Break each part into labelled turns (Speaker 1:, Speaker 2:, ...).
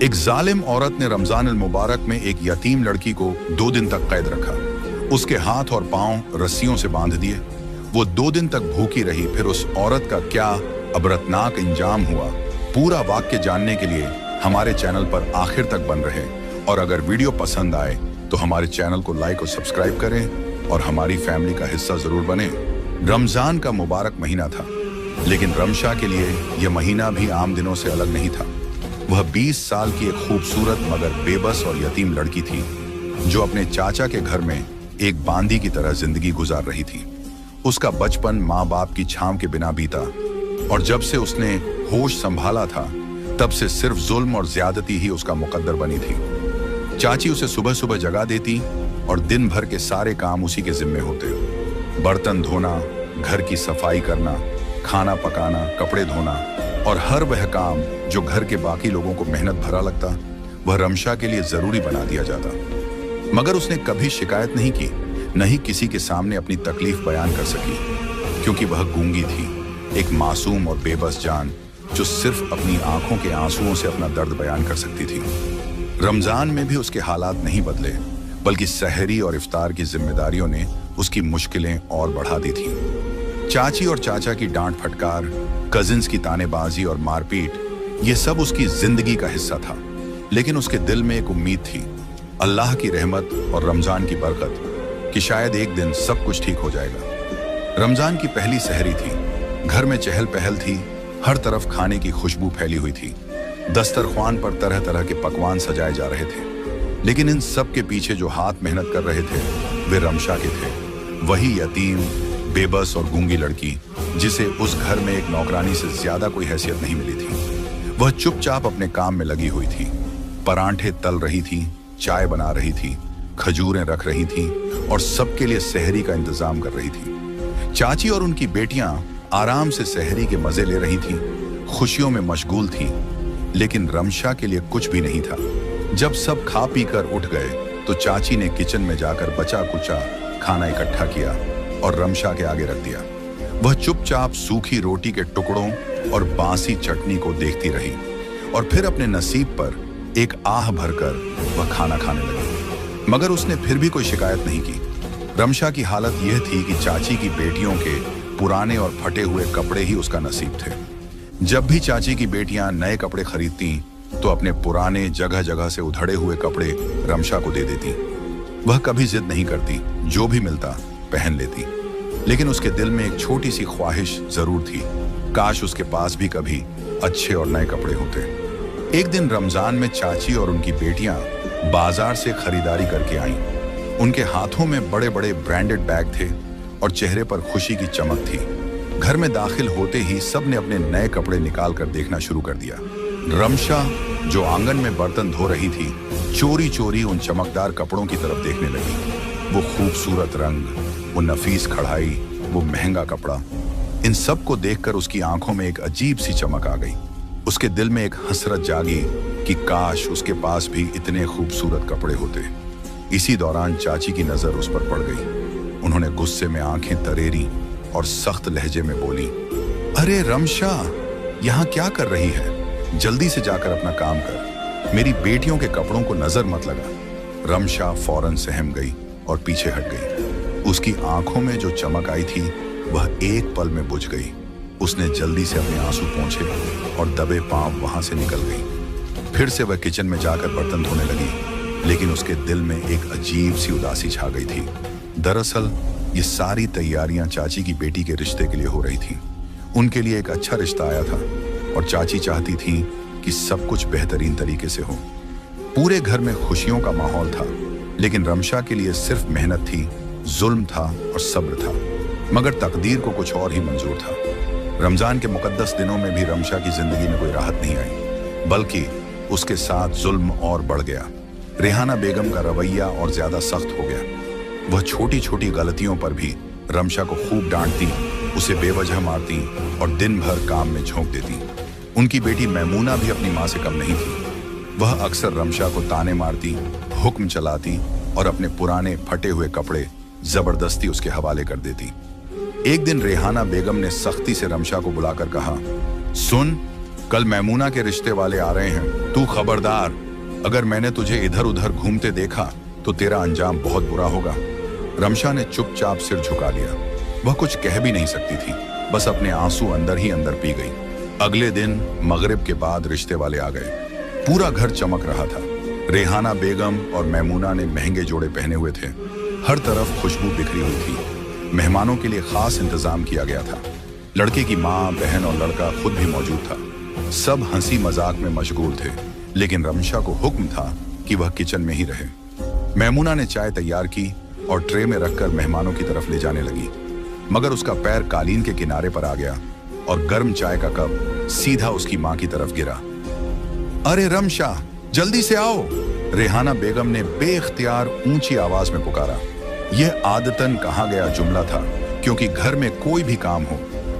Speaker 1: एक जालिम औरत ने रमजान अल मुबारक में एक यतीम लड़की को 2 दिन तक कैद रखा। उसके हाथ और पांव रस्सियों से बांध दिए। वो 2 दिन तक भूखी रही। फिर उस औरत का क्या अबरतनाक इंजाम हुआ, पूरा वाक्य जानने के लिए हमारे चैनल पर आखिर तक बन रहे। और अगर वीडियो पसंद आए तो हमारे चैनल को लाइक और सब्सक्राइब करें और हमारी फैमिली का हिस्सा जरूर बने। रमजान का मुबारक महीना था, लेकिन रमशा के लिए यह महीना भी आम दिनों से अलग नहीं था। वह 20 साल की एक खूबसूरत मगर बेबस और यतीम लड़की थी, जो अपने चाचा के घर में एक बांदी की तरह जिंदगी गुजार रही थी। उसका बचपन माँ बाप की छांव के बिना बीता, और जब से उसने होश संभाला था तब से सिर्फ जुल्म और ज्यादती ही उसका मुकद्दर बनी थी। चाची उसे सुबह सुबह जगा देती और दिन भर के सारे काम उसी के जिम्मे होते। बर्तन धोना, घर की सफाई करना, खाना पकाना, कपड़े धोना और हर वह काम जो घर के बाकी लोगों को मेहनत भरा लगता, वह रमशा के लिए जरूरी बना दिया जाता। मगर उसने कभी शिकायत नहीं की, न ही किसी के सामने अपनी तकलीफ बयान कर सकी, क्योंकि वह गूंगी थी, एक मासूम और बेबस जान जो सिर्फ अपनी आंखों के आंसुओं से अपना दर्द बयान कर सकती थी। रमजान में भी उसके हालात नहीं बदले, बल्कि सहरी और इफ्तार की जिम्मेदारियों ने उसकी मुश्किलें और बढ़ा दी थी। चाची और चाचा की डांट फटकार, कजिन्स की तानेबाजी और मारपीट, ये सब उसकी जिंदगी का हिस्सा था। लेकिन उसके दिल में एक उम्मीद थी, अल्लाह की रहमत और रमजान की बरकत, कि शायद एक दिन सब कुछ ठीक हो जाएगा। रमजान की पहली सहरी थी। घर में चहल पहल थी, हर तरफ खाने की खुशबू फैली हुई थी। दस्तरख्वान पर तरह तरह के पकवान सजाए जा रहे थे। लेकिन इन सब के पीछे जो हाथ मेहनत कर रहे थे, वे रमशा के थे। वही यतीम, बेबस और गूंगी लड़की, जिसे उस घर में एक नौकरानी से ज्यादा कोई हैसियत नहीं मिली थी। वह चुपचाप अपने काम में लगी हुई थी। परांठे तल रही थी, चाय बना रही थी, खजूरें रख रही थी और सबके लिए सहरी का इंतजाम कर रही थी। चाची और उनकी बेटियां आराम से सहरी के मजे ले रही थीं, खुशियों में मशगूल थीं। लेकिन रमशा के लिए कुछ भी नहीं था। जब सब खा पी कर उठ गए तो चाची ने किचन में जाकर बचा कुचा खाना इकट्ठा किया और रमशा के आगे रख दिया। वह चुपचाप सूखी रोटी के टुकड़ों और बासी चटनी को देखती रही और फिर अपने नसीब पर एक आह भरकर वह खाना खाने लगी। मगर उसने फिर भी कोई शिकायत नहीं की। रमशा की हालत यह थी कि चाची की बेटियों के पुराने और फटे हुए कपड़े ही उसका नसीब थे। जब भी चाची की बेटियां नए कपड़े खरीदती तो अपने पुराने जगह जगह से उधड़े हुए कपड़े रमशा को दे देती। वह कभी जिद नहीं करती, जो भी मिलता पहन लेती। लेकिन उसके दिल में एक छोटी सी ख्वाहिश जरूर थी, काश उसके पास भी कभी अच्छे और नए कपड़े होते। एक दिन रमजान में चाची और उनकी बेटियां बाजार से खरीदारी करके आईं। उनके हाथों में बड़े बड़े ब्रांडेड बैग थे और चेहरे पर खुशी की चमक थी। घर में दाखिल होते ही सबने अपने नए कपड़े निकाल कर देखना शुरू कर दिया। रमशा, जो आंगन में बर्तन धो रही थी, चोरी चोरी उन चमकदार कपड़ों की तरफ देखने लगी। वो खूबसूरत रंग, वो नफीस कढ़ाई, वो महंगा कपड़ा, इन सब को देखकर उसकी आंखों में एक अजीब सी चमक आ गई। उसके दिल में एक हसरत जागी कि काश उसके पास भी इतने खूबसूरत कपड़े होते। इसी दौरान चाची की नजर उस पर पड़ गई। उन्होंने गुस्से में आंखें तरेरी और सख्त लहजे में बोली, अरे रमशा, यहाँ क्या कर रही है? जल्दी से जाकर अपना काम कर, मेरी बेटियों के कपड़ों को नजर मत लगा। रमशा फौरन सहम गई और पीछे हट गई। उसकी आंखों में जो चमक आई थी वह एक पल में बुझ गई। उसने जल्दी से अपने आंसू पोंछे और दबे पांव वहां से निकल गई। फिर से वह किचन में जाकर बर्तन धोने लगी, लेकिन उसके दिल में एक अजीब सी उदासी छा गई थी। दरअसल ये सारी तैयारियां चाची की बेटी के रिश्ते के लिए हो रही थी। उनके लिए एक अच्छा रिश्ता आया था और चाची चाहती थी कि सब कुछ बेहतरीन तरीके से हो। पूरे घर में खुशियों का माहौल था, लेकिन रमशा के लिए सिर्फ मेहनत थी, जुल्म था और सब्र था। मगर तकदीर को कुछ और ही मंजूर था। रमजान के मुकद्दस दिनों में भी रमशा की जिंदगी में कोई राहत नहीं आई, बल्कि उसके साथ जुल्म और बढ़ गया। रेहाना बेगम का रवैया और ज्यादा सख्त हो गया। वह छोटी छोटी गलतियों पर भी रमशा को खूब डांटती, उसे बेवजह मारती और दिन भर काम में झोंक देती। उनकी बेटी मैमूना भी अपनी माँ से कम नहीं थी। वह अक्सर रमशा को ताने मारती, हुक्म चलाती और अपने पुराने फटे हुए कपड़े जबरदस्ती उसके हवाले कर देती। एक दिन रेहाना बेगम ने सख्ती से रमशा को बुलाकर कहा, सुन, कल मैमूना के रिश्ते वाले आ रहे हैं, तू खबरदार। अगर मैंने तुझे इधर उधर घूमते देखा तो तेरा अंजाम बहुत बुरा होगा। रमशा ने चुपचाप सिर झुका लिया। वह कुछ कह भी नहीं सकती थी, बस अपने आंसू अंदर ही अंदर पी गई। अगले दिन मगरिब के बाद रिश्ते वाले आ गए। पूरा घर चमक रहा था। रेहाना बेगम और मैमूना ने महंगे जोड़े पहने हुए थे। हर तरफ खुशबू बिखरी हुई थी। मेहमानों के लिए खास इंतजाम किया गया था। लड़के की माँ, बहन और लड़का खुद भी मौजूद था। सब हंसी मजाक में मशगूल थे, लेकिन रमशा को हुक्म था कि वह किचन में ही रहे। मैमूना ने चाय तैयार की और ट्रे में रखकर मेहमानों की तरफ ले जाने लगी, मगर उसका पैर कालीन के किनारे पर आ गया और गर्म चाय का कप सीधा उसकी माँ की तरफ गिरा। अरे रमशा, जल्दी से आओ, रेहाना बेगम ने बेख्तियार ऊंची आवाज में पुकारा। यह आदतन कहा गया जुमला था, क्योंकि घर में कोई भी काम हो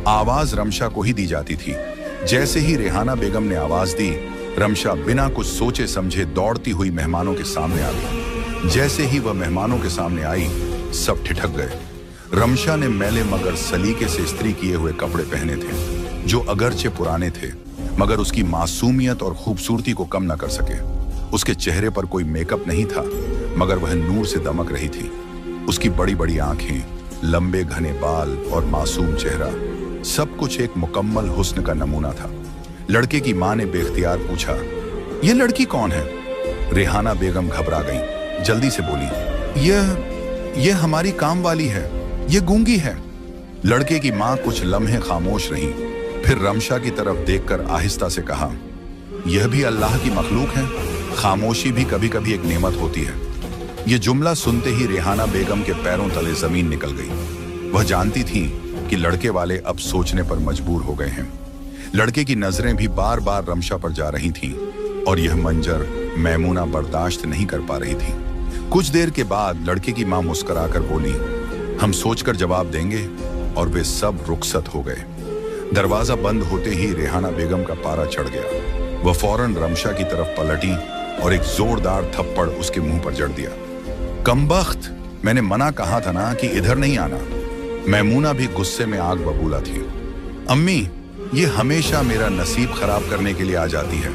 Speaker 1: आवाज रमशा को ही दी जाती थी। जैसे ही रेहाना बेगम ने आवाज दी, रमशा बिना कुछ सोचे समझे दौड़ती हुई मेहमानों के सामने आ गई। जैसे ही वह मेहमानों के सामने आई, सब ठिठक गए। रमशा ने मैले मगर सलीके से इस्त्री किए हुए कपड़े पहने थे, जो अगरचे पुराने थे मगर उसकी मासूमियत और खूबसूरती को कम न कर सके। उसके चेहरे पर कोई मेकअप नहीं था, मगर वह नूर से दमक रही थी। उसकी बड़ी बड़ी आंखें, लंबे घने बाल और मासूम चेहरा, सब कुछ एक मुकम्मल हुस्न का नमूना था। लड़के की मां ने बेख्तियार पूछा, यह लड़की कौन है? रेहाना बेगम घबरा गई, जल्दी से बोली, यह हमारी काम वाली है, यह गूंगी है। लड़के की मां कुछ लम्हे खामोश रही, फिर रमशा की तरफ देखकर आहिस्ता से कहा, यह भी अल्लाह की मखलूक है। खामोशी भी कभी कभी एक नेमत होती है। यह जुमला सुनते ही रेहाना बेगम के पैरों तले जमीन निकल गई। वह जानती थी कि लड़के वाले अब सोचने पर मजबूर हो गए हैं। लड़के की नजरें भी बार बार रमशा पर जा रही थीं, और यह मंजर मैमूना बर्दाश्त नहीं कर पा रही थी। कुछ देर के बाद लड़के की मां मुस्कुराकर बोली, हम सोचकर जवाब देंगे, और वे सब रुखसत हो गए। दरवाजा बंद होते ही रेहाना बेगम का पारा चढ़ गया। वह फौरन रमशा की तरफ पलटी और एक जोरदार थप्पड़ उसके मुंह पर जड़ दिया। कमबख्त, मैंने मना कहा था ना कि इधर नहीं आना। मैमूना भी गुस्से में आग बबूला थी। अम्मी, ये हमेशा मेरा नसीब खराब करने के लिए आ जाती है।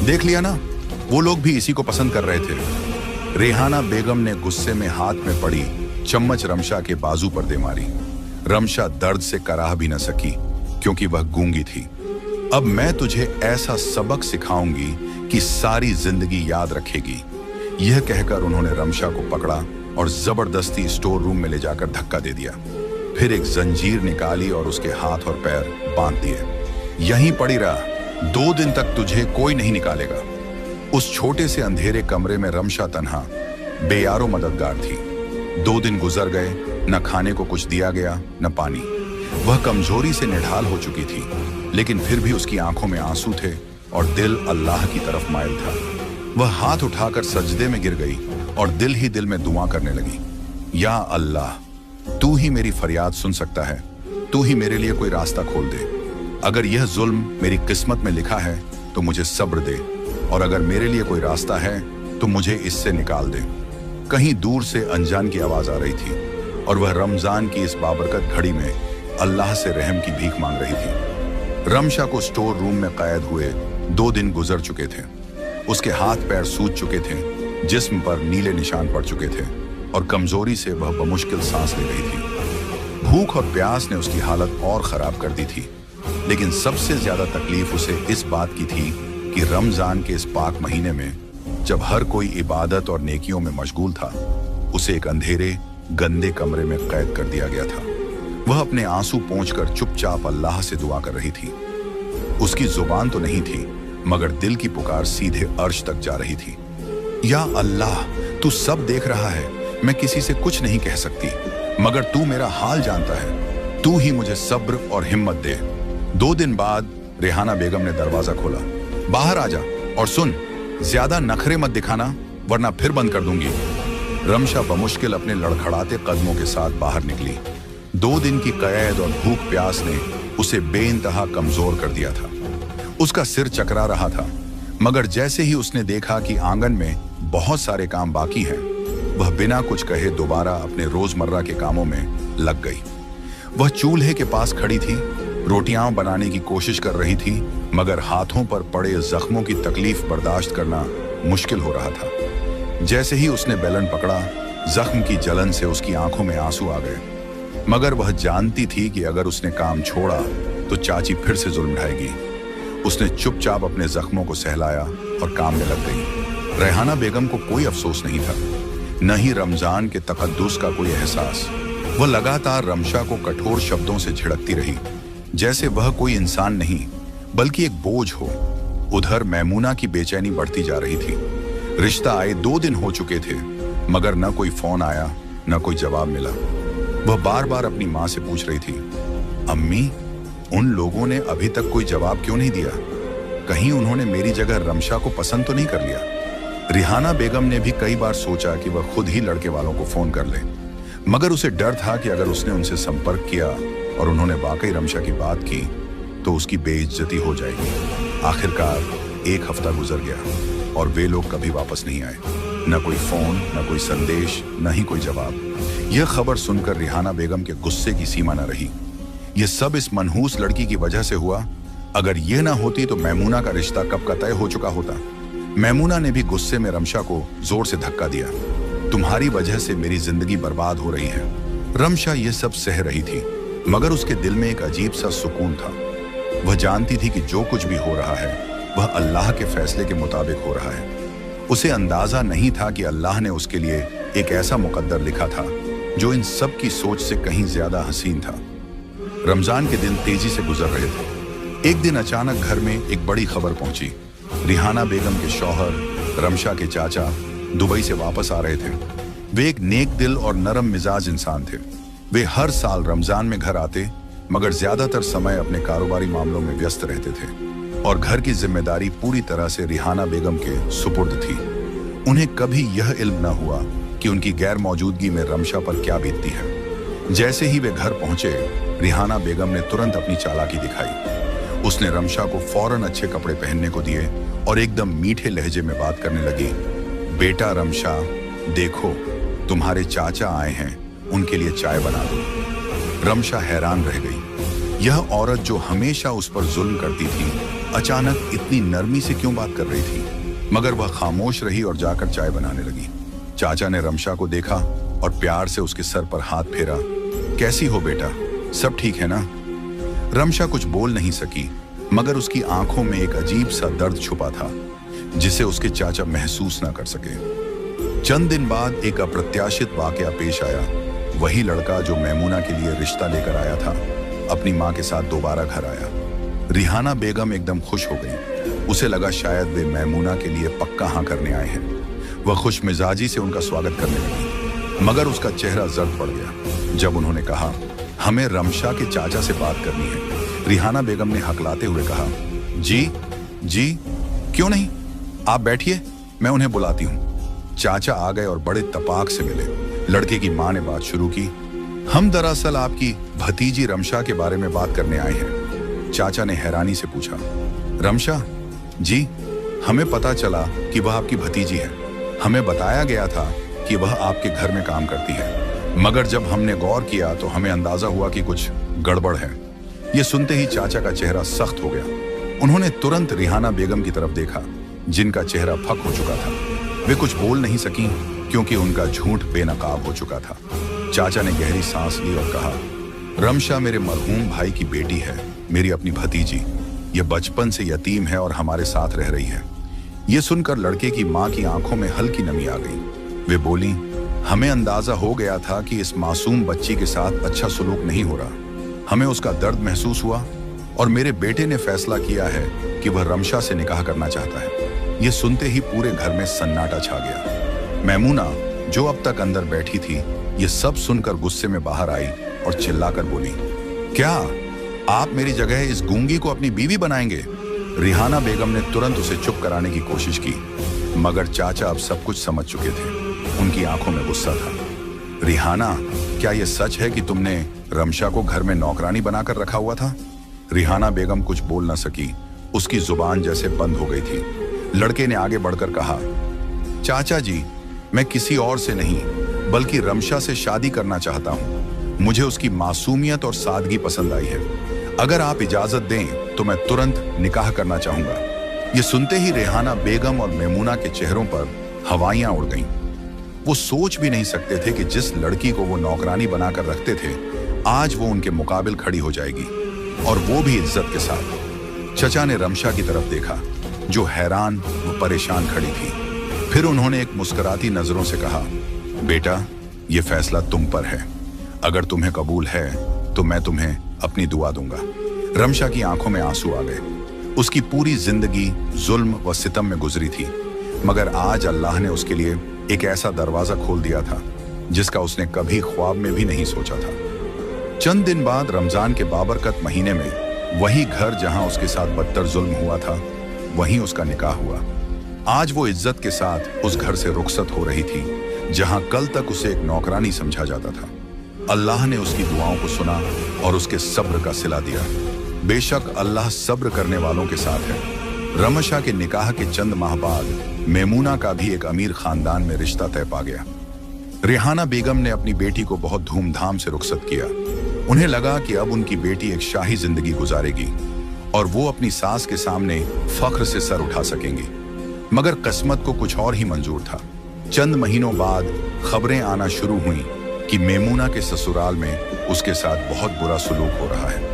Speaker 1: देख लिया ना, वो लोग भी इसी को पसंद कर रहे थे। रेहाना बेगम ने गुस्से में हाथ में पड़ी चम्मच रमशा के बाजू पर दे मारी। रमशा दर्द से कराह भी न सकी, क्योंकि वह गूंगी थी। अब मैं तुझे ऐसा सबक सिखाऊंगी कि सारी जिंदगी याद रखेगी। यह कहकर उन्होंने रमशा को पकड़ा और जबरदस्ती स्टोर रूम में ले जाकर धक्का दे दिया। फिर एक जंजीर निकाली और उसके हाथ और पैर बांध दिए। यहीं पड़ी रहा, 2 दिन तक तुझे कोई नहीं निकालेगा। उस छोटे से अंधेरे कमरे में रमशा तन्हा बेयारो मददगार थी। 2 दिन गुजर गए, न खाने को कुछ दिया गया, न पानी। वह कमजोरी से निढाल हो चुकी थी, लेकिन फिर भी उसकी आंखों में आंसू थे और दिल अल्लाह की तरफ माइल था। वह हाथ उठाकर सजदे में गिर गई और दिल ही दिल में दुआ करने लगी, या अल्लाह, तू ही मेरी फरियाद सुन सकता है। तू ही मेरे लिए कोई रास्ता खोल दे। अगर यह जुल्म मेरी किस्मत में लिखा है तो मुझे सब्र दे, और अगर मेरे लिए कोई रास्ता है तो मुझे इससे निकाल दे। कहीं दूर से अनजान की आवाज आ रही थी, और वह रमजान की इस बाबरकत घड़ी में अल्लाह से रहम की भीख मांग रही थी। रमशा को स्टोर रूम में कैद हुए 2 दिन गुजर चुके थे। उसके हाथ पैर सूज चुके थे, जिस्म पर नीले निशान पड़ चुके थे, और कमजोरी से वह बमुश्किल सांस ले रही थी। भूख और प्यास ने उसकी हालत और खराब कर दी थी, लेकिन सबसे ज्यादा तकलीफ उसे इस बात की थी कि रमजान के इस पाक महीने में, जब हर कोई इबादत और नेकियों में मशगूल था, उसे एक अंधेरे गंदे कमरे में कैद कर दिया गया था। वह अपने आंसू पोंछकर चुपचाप अल्लाह से दुआ कर रही थी। उसकी जुबान तो नहीं थी, मगर दिल की पुकार सीधे अर्श तक जा रही थी। या अल्लाह, तू सब देख रहा है। मैं किसी से कुछ नहीं कह सकती, मगर तू मेरा हाल जानता है। तू ही मुझे सब्र और हिम्मत दे। 2 दिन बाद रेहाना बेगम ने दरवाजा खोला। बाहर आजा, और सुन, ज्यादा नखरे मत दिखाना, वरना फिर बंद कर दूंगी। रमशा बमुश्किल अपने लड़खड़ाते कदमों के साथ बाहर निकली। 2 दिन की कैद और भूख प्यास ने उसे बेइंतहा कमजोर कर दिया था। उसका सिर चकरा रहा था, मगर जैसे ही उसने देखा कि आंगन में बहुत सारे काम बाकी हैं, वह बिना कुछ कहे दोबारा अपने रोजमर्रा के कामों में लग गई। वह चूल्हे के पास खड़ी थी, रोटियां बनाने की कोशिश कर रही थी, मगर हाथों पर पड़े जख्मों की तकलीफ बर्दाश्त करना मुश्किल हो रहा था। जैसे ही उसने बेलन पकड़ा, जख्म की जलन से उसकी आंखों में आंसू आ गए। मगर वह जानती थी कि अगर उसने काम छोड़ा तो चाची फिर से जुल्म ढाएगी। उसने चुपचाप अपने जख्मों को सहलाया और काम में लग गई। रेहाना बेगम को कोई अफसोस नहीं था, न ही रमजान के तकद्दुस का कोई एहसास। वह लगातार रमशा को कठोर शब्दों से झिड़कती रही, जैसे वह कोई इंसान नहीं बल्कि एक बोझ हो। उधर मैमूना की बेचैनी बढ़ती जा रही थी। रिश्ता आए 2 दिन हो चुके थे, मगर न कोई फोन आया, न कोई जवाब मिला। वह बार बार अपनी माँ से पूछ रही थी, अम्मी, उन लोगों ने अभी तक कोई जवाब क्यों नहीं दिया? कहीं उन्होंने मेरी जगह रमशा को पसंद तो नहीं कर लिया? रिहाना बेगम ने भी कई बार सोचा कि वह खुद ही लड़के वालों को फोन कर ले, मगर उसे डर था कि अगर उसने उनसे संपर्क किया और उन्होंने वाकई रमशा की बात की तो उसकी बेइज्जती हो जाएगी। आखिरकार 1 हफ्ता गुजर गया और वे लोग कभी वापस नहीं आए। न कोई फोन, न कोई संदेश, न ही कोई जवाब। यह खबर सुनकर रिहाना बेगम के गुस्से की सीमा न रही। यह सब इस मनहूस लड़की की वजह से हुआ। अगर यह ना होती तो मैमूना का रिश्ता कब का तय हो चुका होता। मैमूना ने भी गुस्से में रमशा को जोर से धक्का दिया। तुम्हारी वजह से मेरी जिंदगी बर्बाद हो रही है। रमशा ये सब सह रही थी, मगर उसके दिल में एक अजीब सा सुकून था। वह जानती थी कि जो कुछ भी हो रहा है वह अल्लाह के फैसले के मुताबिक हो रहा है। उसे अंदाजा नहीं था कि अल्लाह ने उसके लिए एक ऐसा मुकद्दर लिखा था जो इन सब की सोच से कहीं ज्यादा हसीन था। रमजान के दिन तेजी से गुजर रहे थे। एक दिन अचानक घर में एक बड़ी खबर पहुंची। रिहाना बेगम के शौहर रमशा के चाचा दुबई से वापस आ रहे थे। वे एक नेक दिल और नरम मिजाज इंसान थे। वे हर साल रमजान में घर आते, मगर ज्यादातर समय अपने कारोबारी मामलों में व्यस्त रहते थे और घर की जिम्मेदारी पूरी तरह से रिहाना बेगम के सुपुर्द थी। उन्हें कभी यह इल्म न हुआ कि उनकी गैर मौजूदगी में रमशा पर क्या बीतती है। जैसे ही वे घर पहुंचे, रिहाना बेगम ने तुरंत अपनी चालाकी दिखाई। उसने रमशा को फौरन अच्छे कपड़े पहनने को दिए और एकदम मीठे लहजे में बात करने लगी। बेटा रमशा, देखो तुम्हारे चाचा आए हैं, उनके लिए चाय बना दो। रमशा हैरान रह गई। यह औरत जो हमेशा उस पर जुल्म करती थी, अचानक इतनी नरमी से क्यों बात कर रही थी? मगर वह खामोश रही और जाकर चाय बनाने लगी। चाचा ने रमशा को देखा और प्यार से उसके सर पर हाथ फेरा। कैसी हो बेटा, सब ठीक है ना? रमशा कुछ बोल नहीं सकी, मगर उसकी आंखों में एक अजीब सा दर्द छुपा था जिसे उसके चाचा महसूस ना कर सके। चंद दिन बाद एक अप्रत्याशित वाकया पेश आया। वही लड़का जो मैमूना के लिए रिश्ता लेकर आया था, अपनी माँ के साथ दोबारा घर आया। रिहाना बेगम एकदम खुश हो गई। उसे लगा शायद वे मैमूना के लिए पक्का हाँ करने आए हैं। वह खुश मिजाजी से उनका स्वागत करने लगी, मगर उसका चेहरा जर्द पड़ गया जब उन्होंने कहा, हमें रमशा के चाचा से बात करनी है। रिहाना बेगम ने हकलाते हुए कहा, जी जी, क्यों नहीं, आप बैठिए, मैं उन्हें बुलाती हूँ। चाचा आ गए और बड़े तपाक से मिले। लड़के की माँ ने बात शुरू की, हम दरअसल आपकी भतीजी रमशा के बारे में बात करने आए हैं। चाचा ने हैरानी से पूछा, रमशा? जी, हमें पता चला कि वह आपकी भतीजी है। हमें बताया गया था कि वह आपके घर में काम करती है, मगर जब हमने गौर किया तो हमें अंदाजा हुआ कि कुछ गड़बड़ है। यह सुनते ही चाचा का चेहरा सख्त हो गया। उन्होंने तुरंत रिहाना बेगम की तरफ देखा, जिनका चेहरा फक हो चुका था। वे कुछ बोल नहीं सकी क्योंकि उनका झूठ बेनकाब हो चुका था। चाचा ने गहरी सांस ली और कहा, रमशा मेरे मरहूम भाई की बेटी है, मेरी अपनी भतीजी। यह बचपन से यतीम है और हमारे साथ रह रही है। यह सुनकर लड़के की माँ की आंखों में हल्की नमी आ गई। वे बोली, हमें अंदाजा हो गया था कि इस मासूम बच्ची के साथ अच्छा सुलूक नहीं हो रहा। हमें उसका दर्द महसूस हुआ और मेरे बेटे ने फैसला किया है कि वह रमशा से निकाह करना चाहता है। यह सुनते ही पूरे घर में सन्नाटा छा गया। मैमूना, जो अब तक अंदर बैठी थी, यह सब सुनकर गुस्से में बाहर आई और चिल्लाकर बोली, क्या आप मेरी जगह इस गूंगी को अपनी बीवी बनाएंगे? रिहाना बेगम ने तुरंत उसे चुप कराने की कोशिश की, मगर चाचा अब सब कुछ समझ चुके थे। उनकी आंखों में गुस्सा था। रिहाना, क्या यह सच है कि तुमने रमशा को घर में नौकरानी बनाकर रखा हुआ था? रिहाना बेगम कुछ बोल न सकी, उसकी जुबान जैसे बंद हो गई थी। लड़के ने आगे बढ़कर कहा, चाचा जी, मैं किसी और से नहीं बल्कि रमशा से शादी करना चाहता हूँ। मुझे उसकी मासूमियत और सादगी पसंद आई है। अगर आप इजाजत दें तो मैं तुरंत निकाह करना चाहूंगा। ये सुनते ही रेहाना बेगम और मेमूना के चेहरों पर हवाइयां उड़ गईं। वो सोच भी नहीं सकते थे कि जिस लड़की को वो नौकरानी बनाकर रखते थे, आज वो उनके मुकाबिल खड़ी हो जाएगी, और वो भी इज्जत के साथ। चचा ने रमशा की तरफ देखा, जो हैरान व परेशान खड़ी थी। फिर उन्होंने एक मुस्कुराती नजरों से कहा, बेटा, ये फैसला तुम पर है। अगर तुम्हें कबूल है तो मैं तुम्हें अपनी दुआ दूंगा। रमशा की आंखों में आंसू आ गए। उसकी पूरी जिंदगी जुल्म व सितम में गुजरी थी, मगर आज अल्लाह ने उसके लिए एक ऐसा दरवाजा खोल दिया था जिसका उसने कभी ख्वाब में भी नहीं सोचा था। चंद दिन बाद रमजान के बाबरकत महीने में वही घर जहां उसके साथ बदतर जुल्म हुआ था, वहीं उसका निकाह हुआ। आज वो इज्जत के साथ उस घर से रुखसत हो रही थी जहां कल तक उसे एक नौकरानी समझा जाता था। अल्लाह ने उसकी दुआओं को सुना और उसके सब्र का सिला दिया। बेशक अल्लाह सब्र करने वालों के साथ है। रमशा के निकाह के चंद माह बाद मेमूना का भी एक अमीर खानदान में रिश्ता तय पा गया। रेहाना बेगम ने अपनी बेटी को बहुत धूमधाम से रुखसत किया। उन्हें लगा कि अब उनकी बेटी एक शाही जिंदगी गुजारेगी और वो अपनी सास के सामने फख्र से सर उठा सकेंगी। मगर किस्मत को कुछ और ही मंजूर था। चंद महीनों बाद खबरें आना शुरू हुई कि मेमूना के ससुराल में उसके साथ बहुत बुरा सलूक हो रहा है।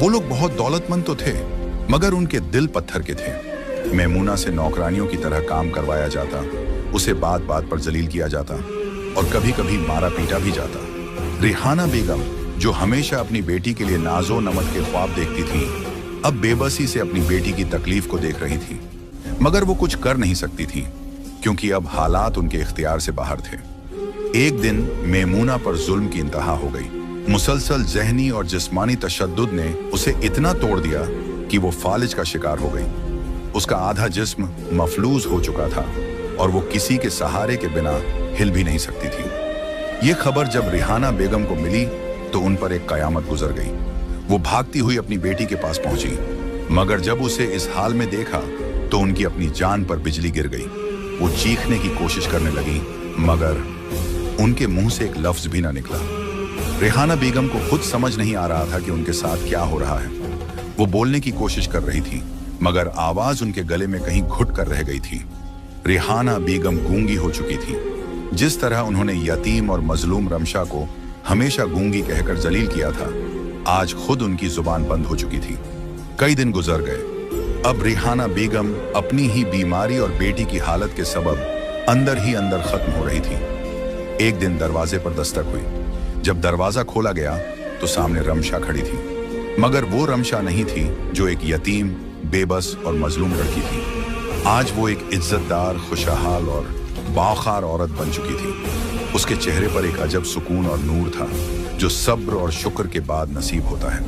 Speaker 1: वो लोग बहुत दौलतमंद तो थे, मगर उनके दिल पत्थर के थे। मेमूना से नौकरानियों की तरह काम करवाया जाता, उसे बात बात पर जलील किया जाता और कभी कभी मारा पीटा भी जाता। रेहाना बेगम, जो हमेशा अपनी बेटी के लिए नाजो नमत के ख्वाब देखती थी, अब बेबसी से अपनी बेटी की तकलीफ को देख रही थी। मगर वो कुछ कर नहीं सकती थी, क्योंकि अब हालात उनके इख्तियार से बाहर थे। एक दिन मेमूना पर जुल्म की इंतहा हो गई। मुसलसल जहनी और जिस्मानी तशद्दुद ने उसे इतना तोड़ दिया कि वो फालिज का शिकार हो गई। उसका आधा जिस्म मफलूज हो चुका था और वो किसी के सहारे के बिना हिल भी नहीं सकती थी। ये खबर जब रेहाना बेगम को मिली तो उन पर एक कयामत गुजर गई। वो भागती हुई अपनी बेटी के पास पहुंची, मगर जब उसे इस हाल में देखा तो उनकी अपनी जान पर बिजली गिर गई। वो चीखने की कोशिश करने लगी, मगर उनके मुंह से एक लफ्ज भी ना निकला। रेहाना बेगम को खुद समझ नहीं आ रहा था कि उनके साथ क्या हो रहा है। वो बोलने की कोशिश कर रही थी, मगर आवाज उनके गले में कहीं घुट कर रह गई थी। रेहाना बेगम गूंगी हो चुकी थी। जिस तरह उन्होंने यतीम और मजलूम रमशा को हमेशा गूंगी कहकर जलील किया था, आज खुद उनकी जुबान बंद हो चुकी थी। कई दिन गुजर गए। अब रेहाना बेगम अपनी ही बीमारी और बेटी की हालत के सबब अंदर ही अंदर खत्म हो रही थी। एक दिन दरवाजे पर दस्तक हुई। जब दरवाजा खोला गया तो सामने रमशा खड़ी थी, मगर वो रमशा नहीं थी जो एक यतीम, बेबस और मजलूम लड़की थी। आज वो एक इज्जतदार, खुशहाल और बावखार औरत बन चुकी थी। उसके चेहरे पर एक अजब सुकून और नूर था, जो सब्र और शुक्र के बाद नसीब होता है।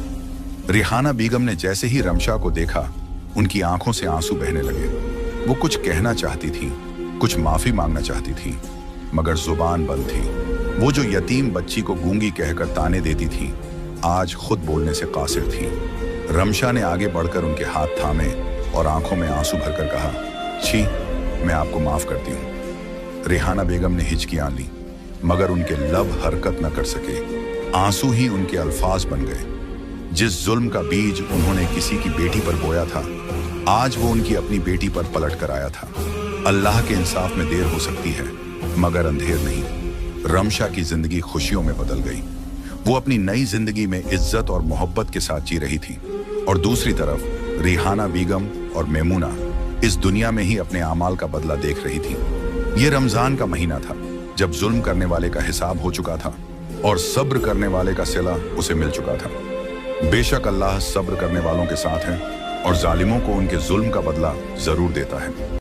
Speaker 1: रेहाना बेगम ने जैसे ही रमशा को देखा, उनकी आंखों से आंसू बहने लगे। वो कुछ कहना चाहती थी, कुछ माफी मांगना चाहती थी, मगर जुबान बंद थी। वो जो यतीम बच्ची को गूंगी कहकर ताने देती थी, आज खुद बोलने से कासिर थी। रमशा ने आगे बढ़कर उनके हाथ थामे और आंखों में आंसू भरकर कहा, छी, मैं आपको माफ करती हूँ। रेहाना बेगम ने हिचकियां ली, मगर उनके लब हरकत न कर सके। आंसू ही उनके अल्फाज बन गए। जिस जुल्म का बीज उन्होंने किसी की बेटी पर बोया था, आज वो उनकी अपनी बेटी पर पलट कर आया था। अल्लाह के इंसाफ में देर हो सकती है, मगर अंधेर नहीं। रमशा की जिंदगी खुशियों में बदल गई। वो अपनी नई जिंदगी में इज्जत और मोहब्बत के साथ जी रही थी, और दूसरी तरफ रेहाना बेगम और मेमूना इस दुनिया में ही अपने आमाल का बदला देख रही थी। ये रमजान का महीना था, जब जुल्म करने वाले का हिसाब हो चुका था और सब्र करने वाले का सिला उसे मिल चुका था। बेशक अल्लाह सब्र करने वालों के साथ है और जालिमों को उनके जुल्म का बदला जरूर देता है।